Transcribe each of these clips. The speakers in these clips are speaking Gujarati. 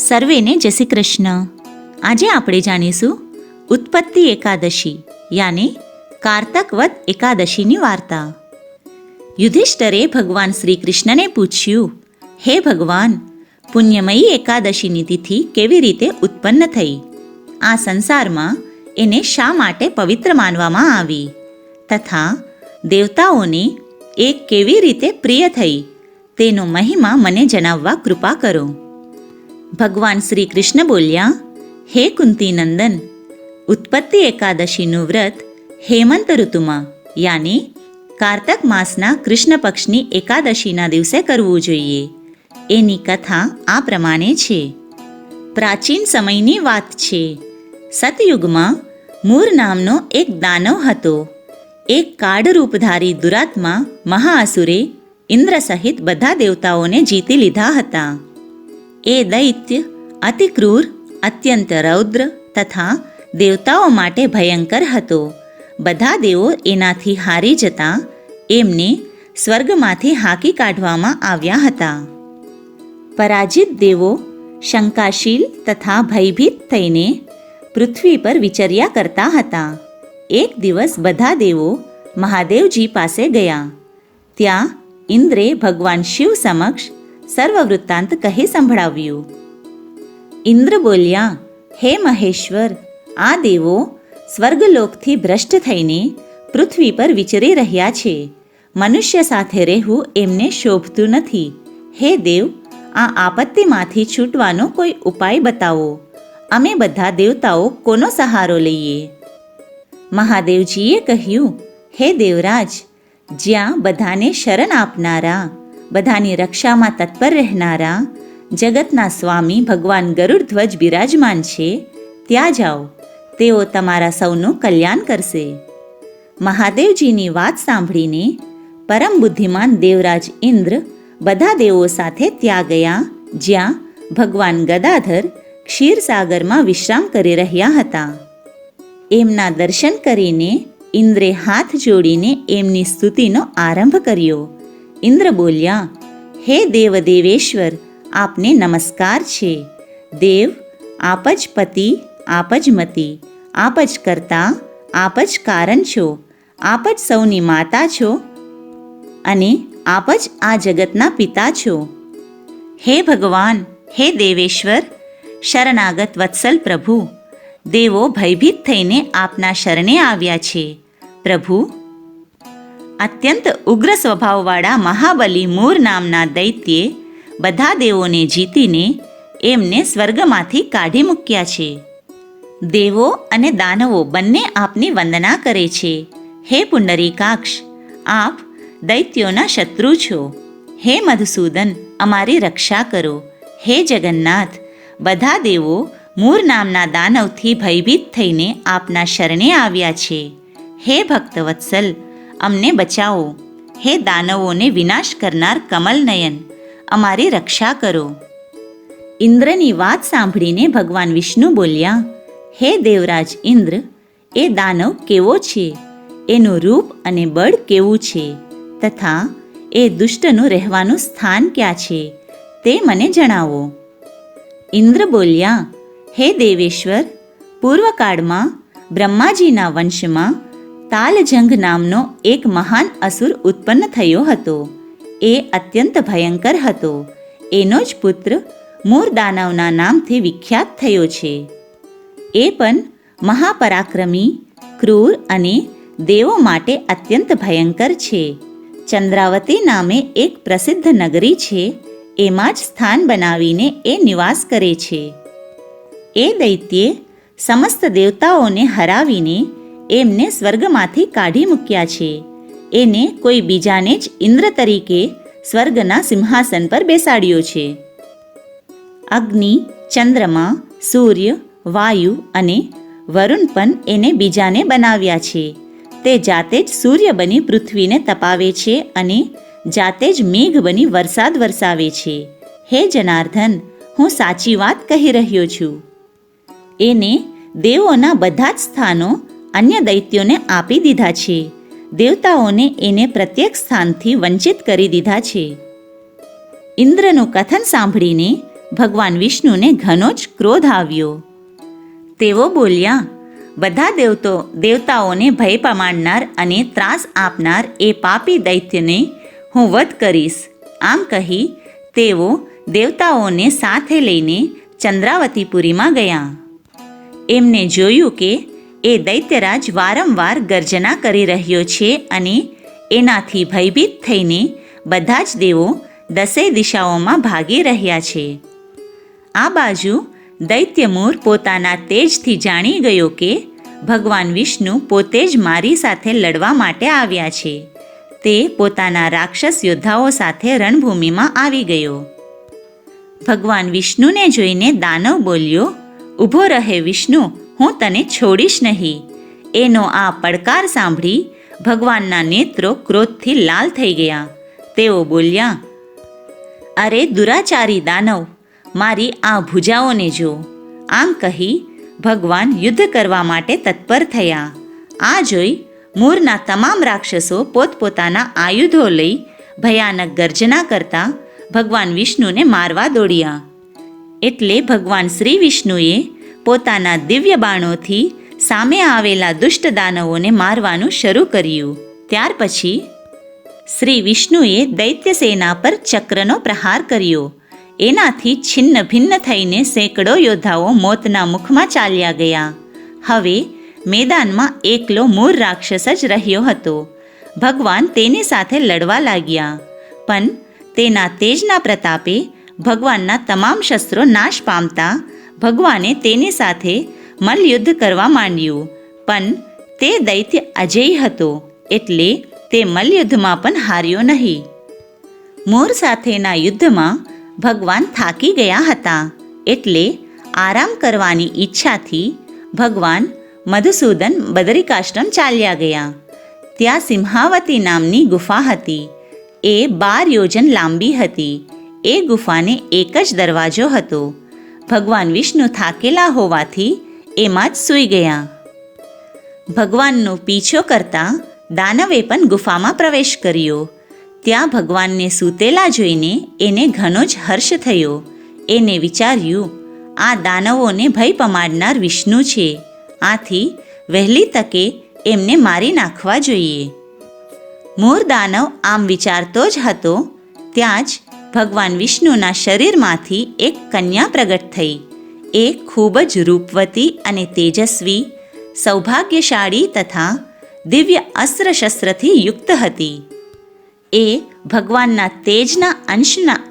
સર્વેને જય શ્રી કૃષ્ણ. આજે આપણે જાણીશું ઉત્પત્તિ એકાદશી યાની કારતક વદ એકાદશીની વાર્તા. યુધિષ્ઠરે ભગવાન શ્રી કૃષ્ણને પૂછ્યું, હે ભગવાન, પુણ્યમયી એકાદશીની તિથિ કેવી રીતે ઉત્પન્ન થઈ? આ સંસારમાં એને શા માટે પવિત્ર માનવામાં આવી? તથા દેવતાઓને એ કેવી રીતે પ્રિય થઈ તેનો મહિમા મને જણાવવા કૃપા કરો. ભગવાન શ્રી કૃષ્ણ બોલ્યા, હે કુંતી નંદન, ઉત્પત્તિ એકાદશીનું વ્રત હેમંત ઋતુમાં યાની કારતક માસના કૃષ્ણ પક્ષની એકાદશીના દિવસે કરવું જોઈએ. એની કથા આ પ્રમાણે છે. પ્રાચીન સમયની વાત છે. સતયુગમાં મૂર નામનો એક દાનવ હતો. એક કાળરૂપધારી દુરાત્મા મહાઅસુરે ઇન્દ્ર સહિત બધા દેવતાઓને જીતી લીધા હતા. એ દૈત્ય અતિ ક્રૂર, અત્યંત રૌદ્ર તથા દેવતાઓ માટે ભયંકર હતો. બધા દેવો એનાથી હારી જતા એમને સ્વર્ગમાંથી હાંકી કાઢવામાં આવ્યા હતા. પરાજિત દેવો શંકાશીલ તથા ભયભીત થઈને પૃથ્વી પર વિચર્યા કરતા હતા. એક દિવસ બધા દેવો મહાદેવજી પાસે ગયા. ત્યાં ઇન્દ્રે ભગવાન શિવ સમક્ષ સર્વ વૃત્તાંત કહી સંભળાવ્યું. ઇન્દ્ર બોલ્યા, હે મહેશ્વર, આ દેવો સ્વર્ગલોકથી ભ્રષ્ટ થઈને પૃથ્વી પર વિચરી રહ્યા છે. મનુષ્ય સાથે રહેવું એમને શોભતું નથી. હે દેવ, આ આપત્તિમાંથી છૂટવાનો કોઈ ઉપાય બતાવો. અમે બધા દેવતાઓ કોનો સહારો લઈએ? મહાદેવજીએ કહ્યું, હે દેવરાજ, જ્યાં બધાને શરણ આપનારા, બધાની રક્ષામાં તત્પર રહેનારા જગતના સ્વામી ભગવાન ગરુડધ્વજ બિરાજમાન છે, ત્યાં જાઓ. તેઓ તમારા સૌનું કલ્યાણ કરશે. મહાદેવજીની વાત સાંભળીને પરમ બુદ્ધિમાન દેવરાજ ઇન્દ્ર બધા દેવો સાથે ત્યાં ગયા, જ્યાં ભગવાન ગદાધર ક્ષીરસાગરમાં વિશ્રામ કરી રહ્યા હતા. એમના દર્શન કરીને ઇન્દ્રે હાથ જોડીને એમની સ્તુતિનો આરંભ કર્યો. ઇન્દ્ર બોલ્યા, હે દેવદેવેશ્વર, આપને નમસ્કાર છે. દેવ, આપ જ પતિ, આપ જ મતિ, આપ જ કર્તા, આપ જ કારણ છો, આપ જ સૌની માતા છો અને આપ જ આ જગતના પિતા છો. હે ભગવાન, હે દેવેશ્વર, શરણાગત વત્સલ પ્રભુ, દેવો ભયભીત થઈને આપના શરણે આવ્યા છે. પ્રભુ, અત્યંત ઉગ્ર સ્વભાવવાળા મહાબલી મૂર નામના દૈત્યે બધા દેવોને જીતીને એમને સ્વર્ગમાંથી કાઢી મૂક્યા છે. દેવો અને દાનવો બંને આપની વંદના કરે છે. હે પુંડરીકાક્ષ, આપ દૈત્યોના શત્રુ છો. હે મધુસૂદન, અમારી રક્ષા કરો. હે જગન્નાથ, બધા દેવો મૂર નામના દાનવથી ભયભીત થઈને આપના શરણે આવ્યા છે. હે ભક્તવત્સલ, અમને બચાવો. હે દાનવોને વિનાશ કરનાર કમલનયન, અમારી રક્ષા કરો. ઇન્દ્રની વાત સાંભળીને ભગવાન વિષ્ણુ બોલ્યા, હે દેવરાજ ઇન્દ્ર, એ દાનવ કેવો છે? એનું રૂપ અને બળ કેવું છે? તથા એ દુષ્ટનું રહેવાનું સ્થાન ક્યાં છે તે મને જણાવો. ઇન્દ્ર બોલ્યા, હે દેવેશ્વર, પૂર્વકાળમાં બ્રહ્માજીના વંશમાં તાલજંગ નામનો એક મહાન અસુર ઉત્પન્ન થયો હતો. એ અત્યંત ભયંકર હતો. એનો જ પુત્ર મૂર દાનવના નામથી વિખ્યાત થયો છે. એ પણ મહાપરાક્રમી, ક્રૂર અને દેવો માટે અત્યંત ભયંકર છે. ચંદ્રાવતી નામે એક પ્રસિદ્ધ નગરી છે. એમાં જ સ્થાન બનાવીને એ નિવાસ કરે છે. એ દૈત્યે સમસ્ત દેવતાઓને હરાવીને એમને સ્વર્ગમાંથી કાઢી મૂક્યા છે. એને કોઈ બીજાને જ ઇન્દ્ર તરીકે સ્વર્ગના સિંહાસન પર બેસાડ્યો છે. અગ્નિ, ચંદ્રમા, સૂર્ય, વાયુ અને વરુણ પણ એને બીજાને બનાવ્યા છે. તે જાતે જ સૂર્ય બની પૃથ્વીને તપાવે છે અને જાતે જ મેઘ બની વરસાદ વરસાવે છે. હે જનાર્દન, હું સાચી વાત કહી રહ્યો છું. એને દેવોના બધા જ સ્થાનો અન્ય દૈત્યોને આપી દીધા છે. દેવતાઓને એને પ્રત્યેક સ્થાનથી વંચિત કરી દીધા છે. ઇન્દ્રનું કથન સાંભળીને ભગવાન વિષ્ણુને ઘણો જ ક્રોધ આવ્યો. તેઓ બોલ્યા, બધા દેવતાઓને ભય પમાડનાર અને ત્રાસ આપનાર એ પાપી દૈત્યને હું વધ કરીશ. આમ કહી તેઓ દેવતાઓને સાથે લઈને ચંદ્રાવતીપુરીમાં ગયા. એમને જોયું કે એ દૈત્યરાજ વારંવાર ગર્જના કરી રહ્યો છે અને એનાથી ભયભીત થઈને બધા જ દેવો 10 દિશાઓમાં ભાગી રહ્યા છે. આ બાજુ દૈત્યમૂર પોતાના તેજથી જાણી ગયો કે ભગવાન વિષ્ણુ પોતે જ મારી સાથે લડવા માટે આવ્યા છે. તે પોતાના રાક્ષસ યોદ્ધાઓ સાથે રણભૂમિમાં આવી ગયો. ભગવાન વિષ્ણુને જોઈને દાનવ બોલ્યો, ઊભો રહે વિષ્ણુ, હું તને છોડીશ નહીં. એનો આ પડકાર સાંભળી ભગવાનના નેત્રો ક્રોધથી લાલ થઈ ગયા. તેઓ બોલ્યા, અરે દુરાચારી દાનવ, મારી આ ભુજાઓને જો. આમ કહી ભગવાન યુદ્ધ કરવા માટે તત્પર થયા. આ જોઈ મૂરના તમામ રાક્ષસો પોતપોતાના આયુધો લઈ ભયાનક ગર્જના કરતા ભગવાન વિષ્ણુને મારવા દોડ્યા. એટલે ભગવાન શ્રી વિષ્ણુએ પોતાના દિવ્ય બાણોથી સામે આવેલા દુષ્ટ દાનવોને મારવાનું શરૂ કર્યું. ત્યાર પછી શ્રી વિષ્ણુએ દૈત્ય સેના પર ચક્રનો પ્રહાર કર્યો. એનાથી છિન્ન ભિન્ન થઈને સેંકડો યોદ્ધાઓ મોતના મુખમાં ચાલ્યા ગયા. હવે મેદાનમાં એકલો મૂર રાક્ષસ જ રહ્યો હતો. ભગવાન તેની સાથે લડવા લાગ્યા, પણ તેના તેજના પ્રતાપે ભગવાનના તમામ શસ્ત્રો નાશ પામતા ભગવાને તેની સાથે મલ્લયુદ્ધ કરવા માંડ્યું. પણ તે દૈત્ય અજેય હતો, એટલે તે મલ્લયુદ્ધમાં પણ હાર્યો નહીં. મૂર સાથેના યુદ્ધમાં ભગવાન થાકી ગયા હતા, એટલે આરામ કરવાની ઈચ્છાથી ભગવાન મધુસૂદન બદરિકાશ્રમ ચાલ્યા ગયા. ત્યાં સિંહાવતી નામની ગુફા હતી. એ 12 યોજન લાંબી હતી. એ ગુફાને એક જ દરવાજો હતો. ભગવાન વિષ્ણુ થાકેલા હોવાથી એમાં જ સૂઈ ગયા. ભગવાનનો પીછો કરતા દાનવે પણ ગુફામાં પ્રવેશ કર્યો. ત્યાં ભગવાનને સૂતેલા જોઈને એને ઘણો જ હર્ષ થયો. એને વિચાર્યું, આ દાનવોને ભય પમાડનાર વિષ્ણુ છે. આથી વહેલી તકે એમને મારી નાખવા જોઈએ. મૂર દાનવ આમ વિચારતો જ હતો, ત્યાં જ ભગવાન વિષ્ણુના શરીરમાંથી એક કન્યા પ્રગટ થઈ. એ ખૂબ જ રૂપવતી અને તેજસ્વી, સૌભાગ્યશાળી તથા દિવ્ય અસ્ત્ર શસ્ત્રથી યુક્ત હતી. એ ભગવાનના તેજના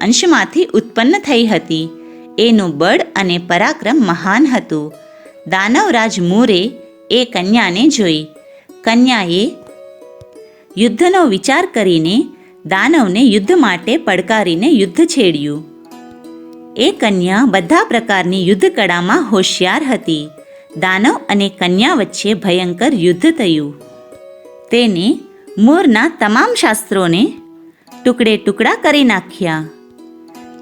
અંશમાંથી ઉત્પન્ન થઈ હતી. એનું બળ અને પરાક્રમ મહાન હતું. દાનવરાજ મૂરે એ કન્યાને જોઈ. કન્યાએ યુદ્ધનો વિચાર કરીને દાનવને યુદ્ધ માટે પડકારીને યુદ્ધ છેડ્યું. એ કન્યા બધા પ્રકારની યુદ્ધ કળામાં હોશિયાર હતી. દાનવ અને કન્યા વચ્ચે ભયંકર યુદ્ધ થયું. તેને મૂરના તમામ શાસ્ત્રોને ટુકડે ટુકડા કરી નાખ્યા.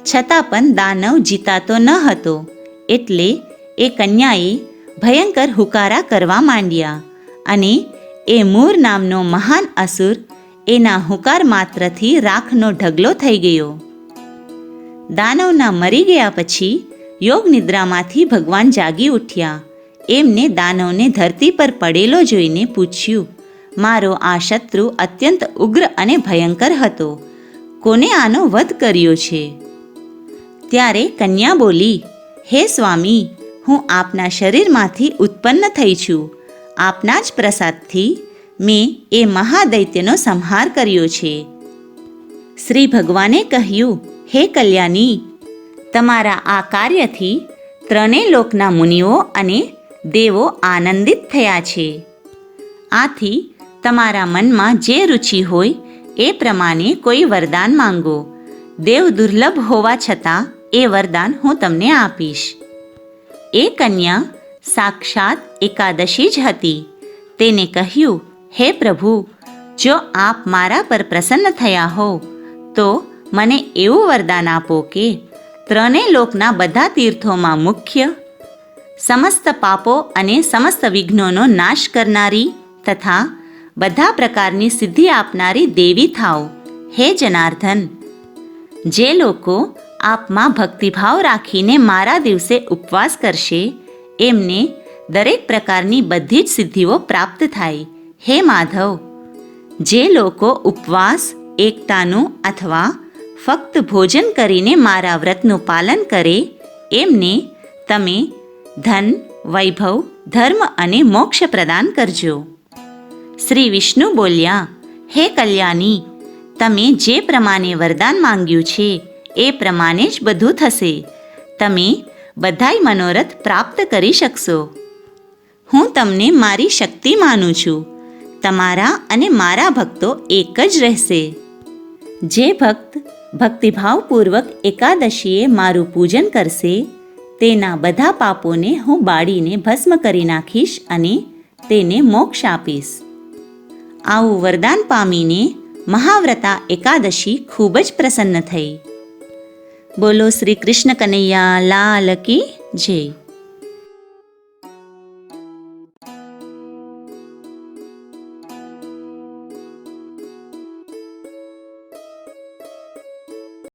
છતાં પણ દાનવ જીતાતો ન હતો. એટલે એ કન્યાએ ભયંકર હુકારા કરવા માંડ્યા અને એ મૂર નામનો મહાન અસુર એના હુકાર માત્રથી રાખનો ઢગલો થઈ ગયો. દાનવના મરી ગયા પછી યોગ નિદ્રામાંથી ભગવાન જાગી ઉઠ્યા. એમને દાનવને ધરતી પર પડેલો જોઈને પૂછ્યું, મારો આ શત્રુ અત્યંત ઉગ્ર અને ભયંકર હતો. કોને આનો વધ કર્યો છે? ત્યારે કન્યા બોલી, હે સ્વામી, હું આપના શરીરમાંથી ઉત્પન્ન થઈ છું. આપના જ પ્રસાદથી મેં એ મહાદૈત્યનો સંહાર કર્યો છે. શ્રી ભગવાને કહ્યું, હે કલ્યાણી, તમારા આ કાર્યથી 3 લોકના મુનિઓ અને દેવો આનંદિત થયા છે. આથી તમારા મનમાં જે રુચિ હોય એ પ્રમાણે કોઈ વરદાન માંગો. દેવ દુર્લભ હોવા છતાં એ વરદાન હું તમને આપીશ. એ કન્યા સાક્ષાત એકાદશી જ હતી. તેને કહ્યું, હે પ્રભુ, જો આપ મારા પર પ્રસન્ન થયા હો તો મને એવું વરદાન આપો કે 3 લોકના બધા તીર્થોમાં મુખ્ય, સમસ્ત પાપો અને સમસ્ત વિઘ્નોનો નાશ કરનારી તથા બધા પ્રકારની સિદ્ધિ આપનારી દેવી થાવ. હે જનાર્દન, જે લોકો આપમાં ભક્તિભાવ રાખીને મારા દિવસે ઉપવાસ કરશે એમને દરેક પ્રકારની બધી જ સિદ્ધિઓ પ્રાપ્ત થાય. હે માધવ, જે લોકો ઉપવાસ, એકટાનું અથવા ફક્ત ભોજન કરીને મારા વ્રતનું પાલન કરે એમને તમે ધન, વૈભવ, ધર્મ અને મોક્ષ પ્રદાન કરજો. શ્રી વિષ્ણુ બોલ્યા, હે કલ્યાણી, તમે જે પ્રમાણે વરદાન માંગ્યું છે એ પ્રમાણે જ બધું થશે. તમે બધાય મનોરથ પ્રાપ્ત કરી શકશો. હું તમને મારી શક્તિ માનું છું. તમારા અને મારા ભક્તો એક જ રહેશે. જે ભક્ત ભક્તિભાવપૂર્વક એકાદશીએ મારું પૂજન કરશે તેના બધા પાપોને હું બાળીને ભસ્મ કરી નાખીશ અને તેને મોક્ષ આપીશ. આવું વરદાન પામીને મહાવ્રતા એકાદશી ખૂબ જ પ્રસન્ન થઈ. બોલો શ્રી કૃષ્ણ કનૈયા લાલ કી જય.